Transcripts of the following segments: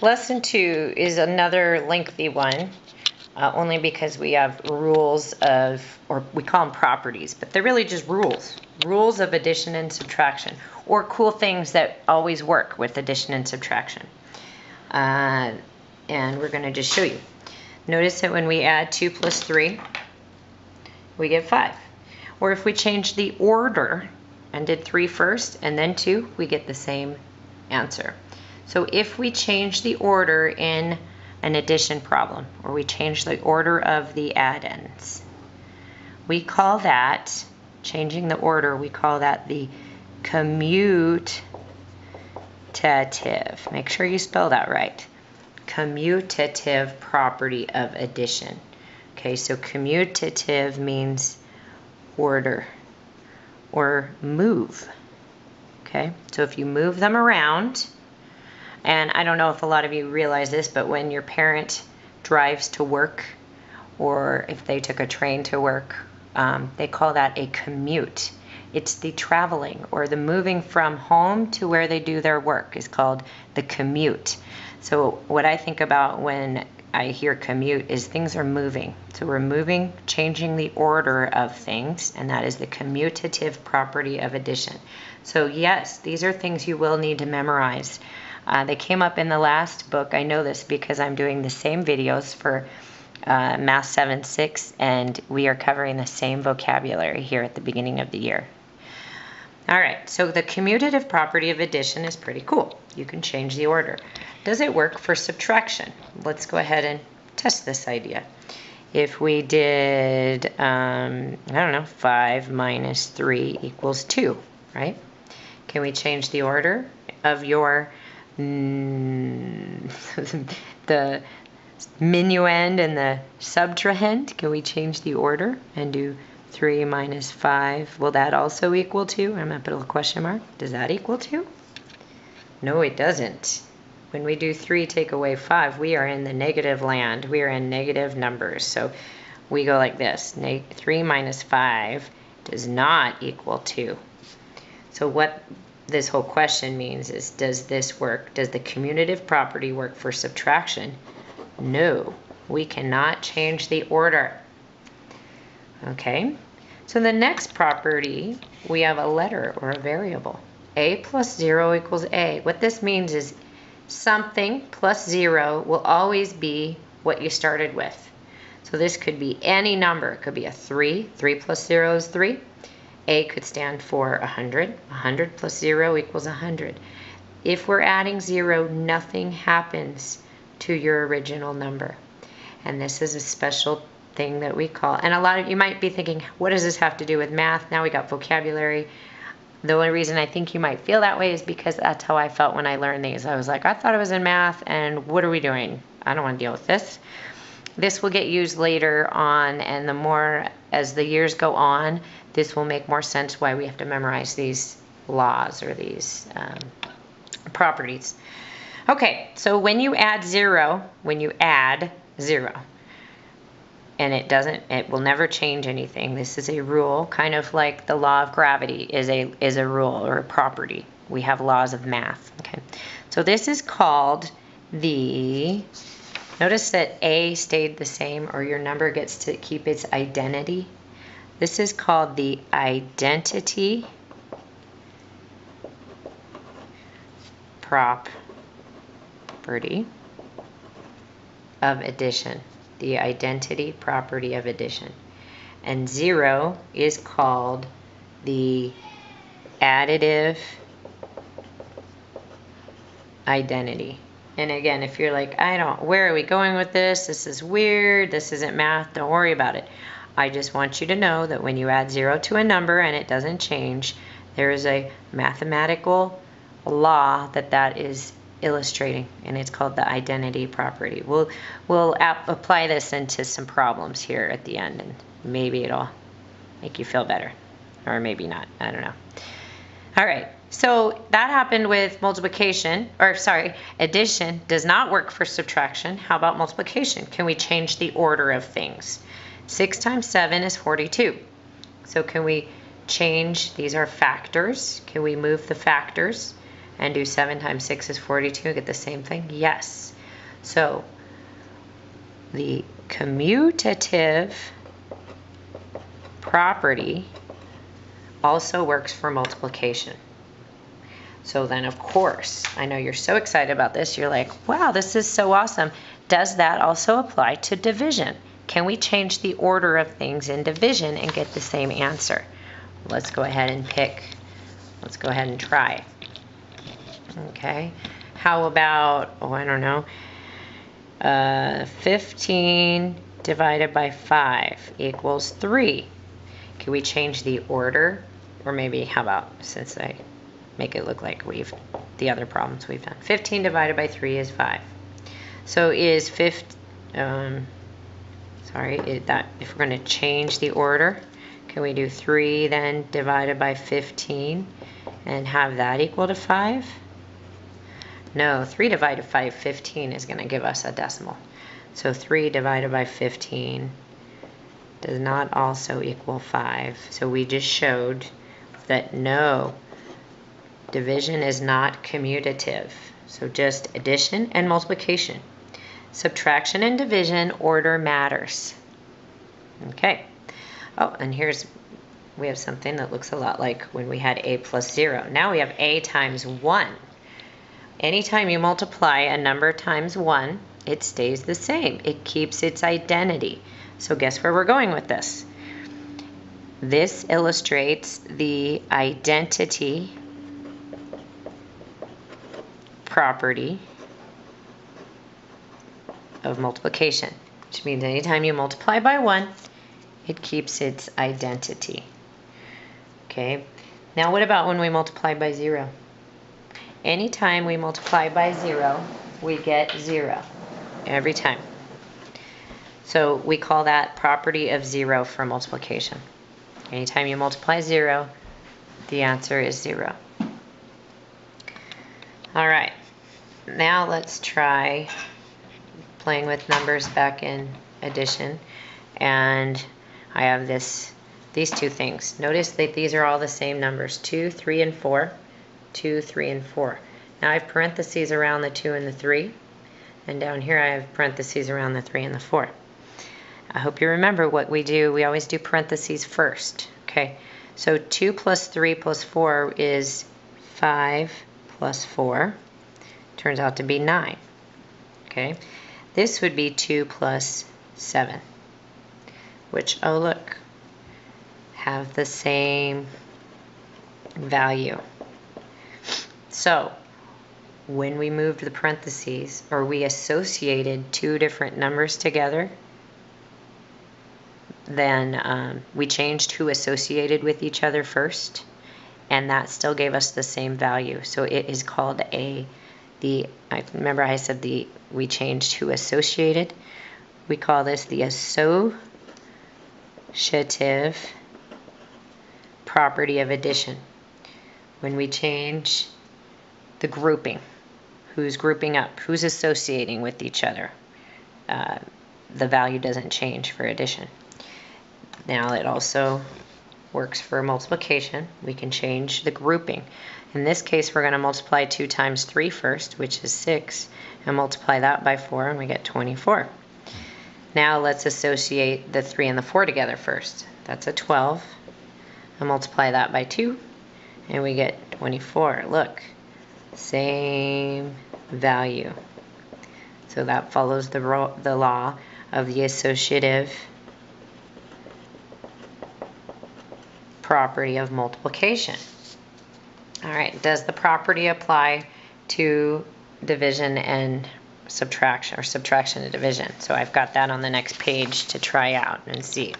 Lesson 2 is another lengthy one, only because we have rules of, or we call them properties, but they're really just rules. Rules of addition and subtraction, or cool things that always work with addition and subtraction. And we're going to just show you. Notice that when we add 2 plus 3, we get 5. Or if we change the order and did 3 first and then 2, we get the same answer. So if we change the order in an addition problem, or we change the order of the addends, we call that, changing the order, we call that the commutative. Make sure you spell that right. Commutative property of addition. Okay, so commutative means order or move. Okay, so if you move them around, and I don't know if a lot of you realize this, but when your parent drives to work, or if they took a train to work, they call that a commute. It's the traveling or the moving from home to where they do their work is called the commute. So what I think about when I hear commute is things are moving. So we're moving, changing the order of things, and that is the commutative property of addition. So yes, these are things you will need to memorize. They came up in the last book. I know this because I'm doing the same videos for Math 7-6, and we are covering the same vocabulary here at the beginning of the year. All right, so the commutative property of addition is pretty cool. You can change the order. Does it work for subtraction? Let's go ahead and test this idea. If we did, I don't know, 5 minus 3 equals 2, right? Can we change the order of your the minuend and the subtrahend? Can we change the order and do 3 minus 5? Will that also equal 2? I'm going to put a question mark. Does that equal 2? No, it doesn't. When we do 3 take away 5, we are in the negative land. We are in negative numbers. So we go like this. 3 minus 5 does not equal 2. So what this whole question means is, does this work? Does the commutative property work for subtraction? No, we cannot change the order. Okay, so the next property, we have a letter or a variable. A plus 0 equals A. What this means is something plus 0 will always be what you started with. So this could be any number. It could be a 3. 3 plus 0 is 3. A could stand for 100. 100 plus 0 equals 100. If we're adding 0, nothing happens to your original number. And this is a special thing that we call, and a lot of you might be thinking, what does this have to do with math? Now we got vocabulary. The only reason I think you might feel that way is because that's how I felt when I learned these. I was like, I thought it was in math, and what are we doing? I don't want to deal with this. This will get used later on, and the more as the years go on, this will make more sense why we have to memorize these laws or these properties. Okay, so when you add 0, and it will never change anything. This is a rule, kind of like the law of gravity is a rule or a property. We have laws of math. Okay, so this is called the, notice that A stayed the same, or your number gets to keep its identity. This is called the identity property of addition. The identity property of addition. And 0 is called the additive identity. And again, if you're like, where are we going with this? This is weird. This isn't math. Don't worry about it. I just want you to know that when you add 0 to a number and it doesn't change, there is a mathematical law that is illustrating, and it's called the identity property. We'll apply this into some problems here at the end, and maybe it'll make you feel better, or maybe not. I don't know. All right, so that happened with multiplication, or sorry, addition does not work for subtraction. How about multiplication? Can we change the order of things? 6 times 7 is 42. So can we change, these are factors. Can we move the factors? and do 7 times 6 is 42, get the same thing? Yes. So the commutative property also works for multiplication. So then, of course, I know you're so excited about this. You're like, wow, this is so awesome. Does that also apply to division? Can we change the order of things in division and get the same answer? Let's go ahead and pick. Let's go ahead and try. Okay. How about, oh, I don't know, 15 divided by 5 equals 3. Can we change the order? Or maybe, how about, since I make it look like the other problems we've done. 15 divided by 3 is 5. So is if we're going to change the order, can we do 3 then divided by 15 and have that equal to 5? No, 3 divided by 15 is going to give us a decimal. So 3 divided by 15 does not also equal 5. So we just showed that no, division is not commutative. So just addition and multiplication. Subtraction and division, order matters. Okay. Oh, and we have something that looks a lot like when we had a plus 0. Now we have a times 1. Anytime you multiply a number times 1, it stays the same. It keeps its identity. So guess where we're going with this? This illustrates the identity property of multiplication, which means anytime you multiply by 1, it keeps its identity. Okay, now what about when we multiply by 0? Anytime we multiply by 0, we get 0 every time. So we call that property of 0 for multiplication. Anytime you multiply 0, the answer is 0. All right, now let's try playing with numbers back in addition. And I have these two things. Notice that these are all the same numbers, 2, 3, and 4. 2, 3, and 4. Now I have parentheses around the 2 and the 3. And down here I have parentheses around the 3 and the 4. I hope you remember what we do. We always do parentheses first. Okay, so 2 plus 3 plus 4 is 5 plus 4. Turns out to be 9. Okay, this would be 2 plus 7, which, oh look, have the same value. So when we moved the parentheses, or we associated two different numbers together, then we changed who associated with each other first, and that still gave us the same value. So it is called remember I said we changed who associated. We call this the associative property of addition. When we change the grouping, who's grouping up, who's associating with each other, the value doesn't change for addition. Now it also works for multiplication. We can change the grouping. In this case, we're going to multiply 2 times 3 first, which is 6, and multiply that by 4, and we get 24. Now let's associate the 3 and the 4 together first. That's a 12, and multiply that by 2, and we get 24. Look, same value. So that follows the law of the associative property of multiplication. All right, does the property apply to division and subtraction, or subtraction and division? So I've got that on the next page to try out and see.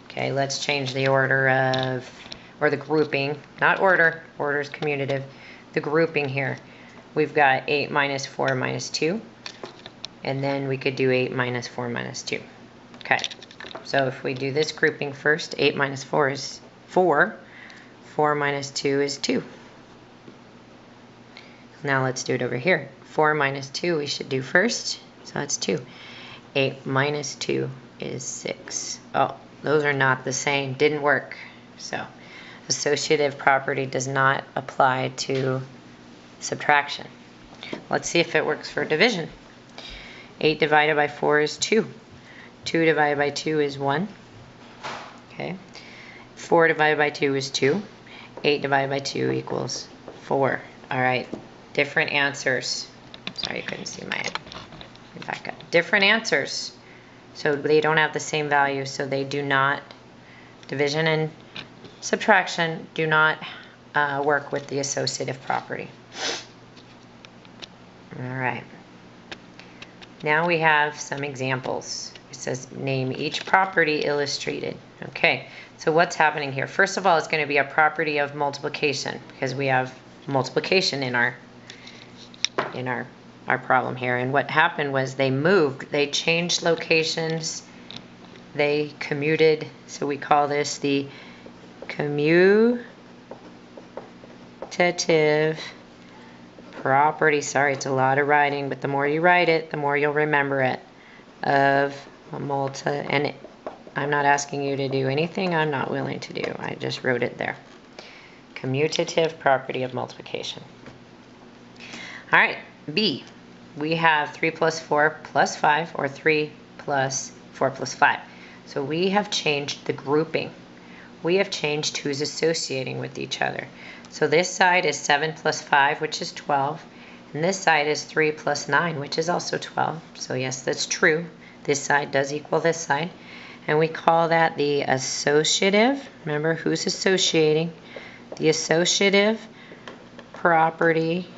Okay, let's change the order of, or the grouping, not order, order is commutative. The grouping here, we've got 8 minus 4 minus 2, and then we could do 8 minus 4 minus 2. Okay, so if we do this grouping first, 8 minus 4 is 4. 4 minus 2 is 2. Now let's do it over here. 4 minus 2 we should do first, so that's 2. 8 minus 2 is 6. Oh, those are not the same. Didn't work. So associative property does not apply to subtraction. Let's see if it works for division. 8 divided by 4 is 2. 2 divided by 2 is 1. Okay. 4 divided by 2 is 2. 8 divided by 2 equals 4. All right. Different answers. Sorry, you couldn't see my back up. Different answers. So they don't have the same value, so they do not, division and subtraction do not work with the associative property. All right. Now we have some examples. It says name each property illustrated. Okay, so what's happening here? First of all, it's going to be a property of multiplication because we have multiplication in our problem here. And what happened was they changed locations, they commuted. So we call this the commutative property. Sorry, it's a lot of writing, but the more you write it, the more you'll remember it. Of a and I'm not asking you to do anything I'm not willing to do. I just wrote it there. Commutative property of multiplication. All right, B. We have 3 plus 4 plus 5, or 3 plus 4 plus 5. So we have changed the grouping. We have changed who's associating with each other. So this side is 7 plus 5, which is 12. And this side is 3 plus 9, which is also 12. So yes, that's true. This side does equal this side. And we call that the associative. Remember, who's associating? The associative property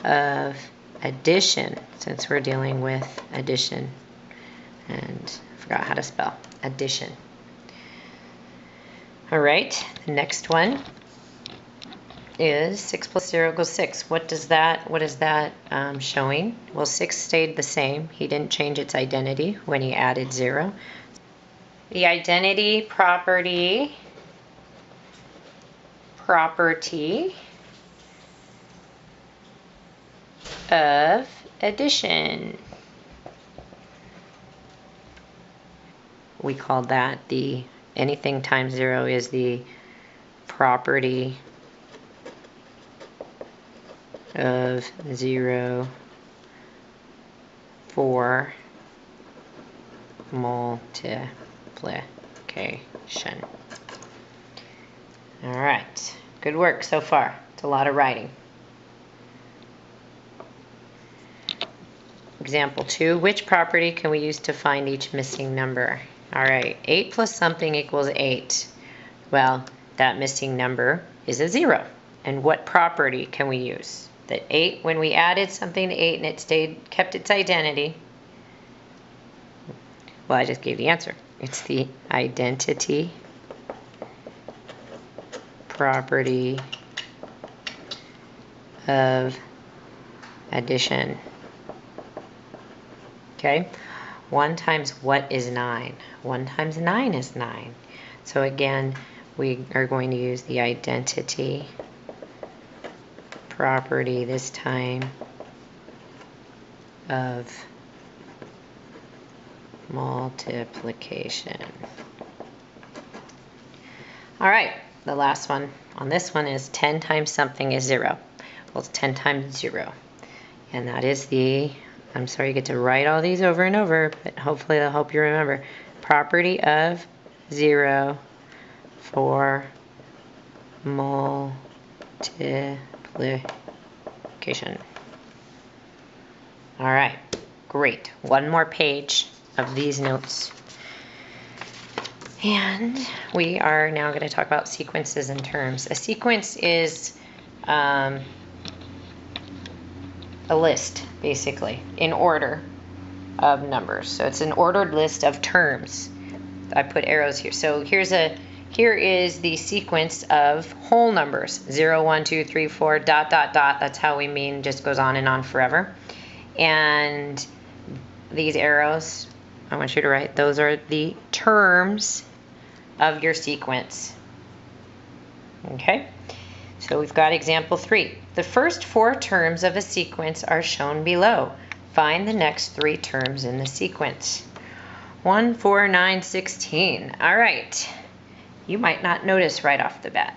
of addition, since we're dealing with addition. And I forgot how to spell addition. All right, the next one is 6 plus 0 equals 6. What is that showing? Well, 6 stayed the same. He didn't change its identity when he added 0. The identity property of addition. We called that the anything times 0 is the property of 0 for multiplication. All right, good work so far. It's a lot of writing. Example 2, which property can we use to find each missing number? All right, 8 plus something equals 8. Well, that missing number is a 0. And what property can we use? That 8, when we added something to 8 and it kept its identity. Well, I just gave the answer. It's the identity property of addition. Okay, 1 times what is 9? 1 times 9 is 9. So again, we are going to use the identity property this time of multiplication. All right, the last one on this one is 10 times something is 0. Well, it's 10 times 0. And that is the, I'm sorry you get to write all these over and over, but hopefully they'll help you remember. Property of 0 for multiplication. All right, great. One more page of these notes. And we are now going to talk about sequences and terms. A sequence is a list, basically, in order of numbers. So it's an ordered list of terms. I put arrows here. So here is the sequence of whole numbers. 0, 1, 2, 3, 4, ... That's how we mean, just goes on and on forever. And these arrows, I want you to write, those are the terms of your sequence. Okay? So we've got example 3. The first 4 terms of a sequence are shown below. Find the next 3 terms in the sequence. 1, 4, 9, 16. All right. You might not notice right off the bat.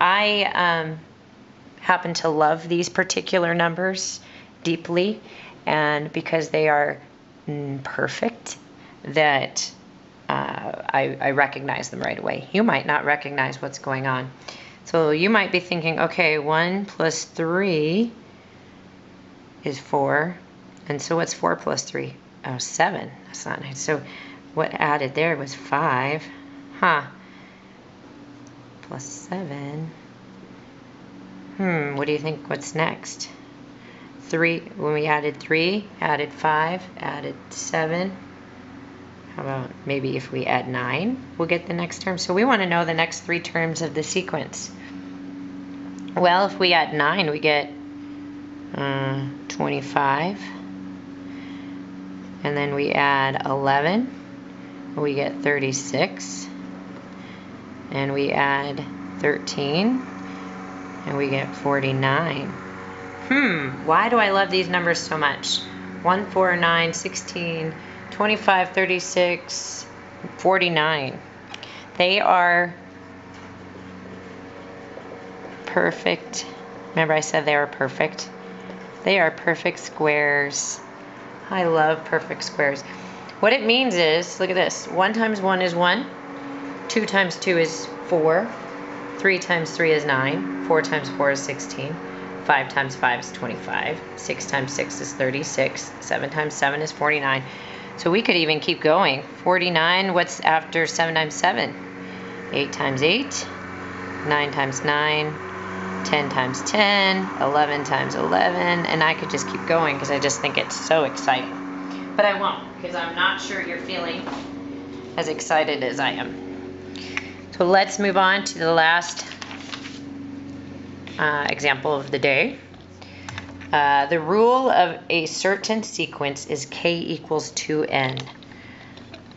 I happen to love these particular numbers deeply, and because they are perfect, that I recognize them right away. You might not recognize what's going on. So you might be thinking, okay, 1 plus 3 is 4. And so what's 4 plus 3? Oh, 7. That's not nice. So what added there was 5. Huh. Plus 7. What do you think? What's next? 3. When we added 3, added 5, added 7. How about maybe if we add 9, we'll get the next term. So we want to know the next 3 terms of the sequence. Well, if we add 9, we get 25. And then we add 11, we get 36. And we add 13, and we get 49. Why do I love these numbers so much? 1, 4, 9, 16, 25, 36, 49. They are perfect. Remember I said they are perfect? They are perfect squares. I love perfect squares. What it means is, look at this. 1 times 1 is 1. 2 times 2 is 4. 3 times 3 is 9. 4 times 4 is 16. 5 times 5 is 25. 6 times 6 is 36. 7 times 7 is 49. So we could even keep going. 49, what's after 7 times 7? 8 times 8. 9 times 9. 10 times 10. 11 times 11. And I could just keep going because I just think it's so exciting. But I won't, because I'm not sure you're feeling as excited as I am. So let's move on to the last example of the day. The rule of a certain sequence is k equals 2n.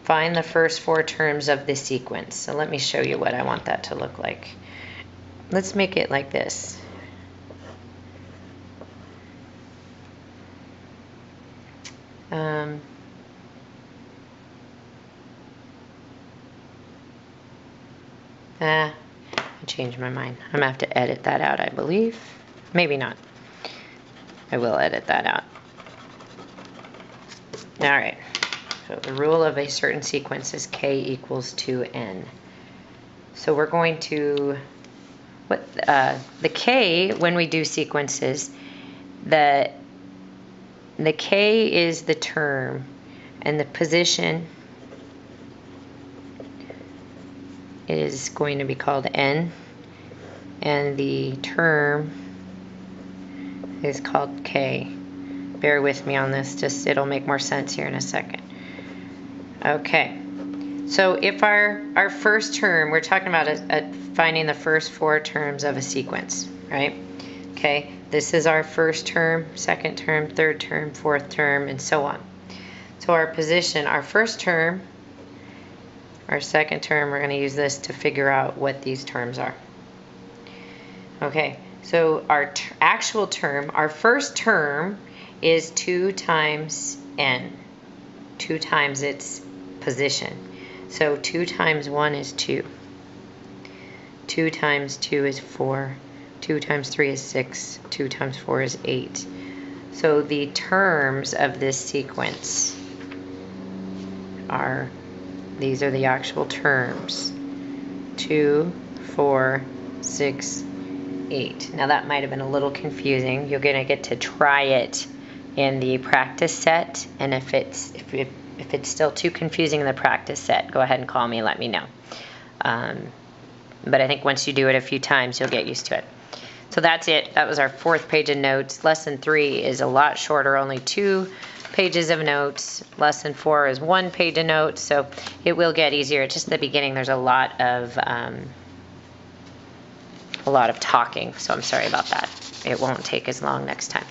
Find the first 4 terms of the sequence. So let me show you what I want that to look like. Let's make it like this. I changed my mind. I'm going to have to edit that out, I believe. Maybe not. I will edit that out. Alright. So the rule of a certain sequence is k equals 2n. So we're going to... the k, when we do sequences, the k is the term, and the position is going to be called n, and the term is called k. Bear with me on this, just it'll make more sense here in a second. Okay, so if our first term, we're talking about finding the first 4 terms of a sequence, right? Okay, this is our first term, second term, third term, fourth term, and so on. So our position, our first term, our second term, we're going to use this to figure out what these terms are. Okay, so our actual term, our first term is 2 times n, 2 times its position. So 2 times 1 is 2. 2 times 2 is 4. 2 times 3 is 6. 2 times 4 is 8. So the terms of this sequence are, these are the actual terms. 2, 4, 6, 8. Now that might have been a little confusing. You're going to get to try it in the practice set, and if it's still too confusing in the practice set, go ahead and call me and let me know. But I think once you do it a few times, you'll get used to it. So that's it. That was our 4th page of notes. Lesson 3 is a lot shorter, only 2 pages of notes. Lesson 4 is 1 page of notes, so it will get easier. Just at the beginning, there's a lot of talking, so I'm sorry about that. It won't take as long next time.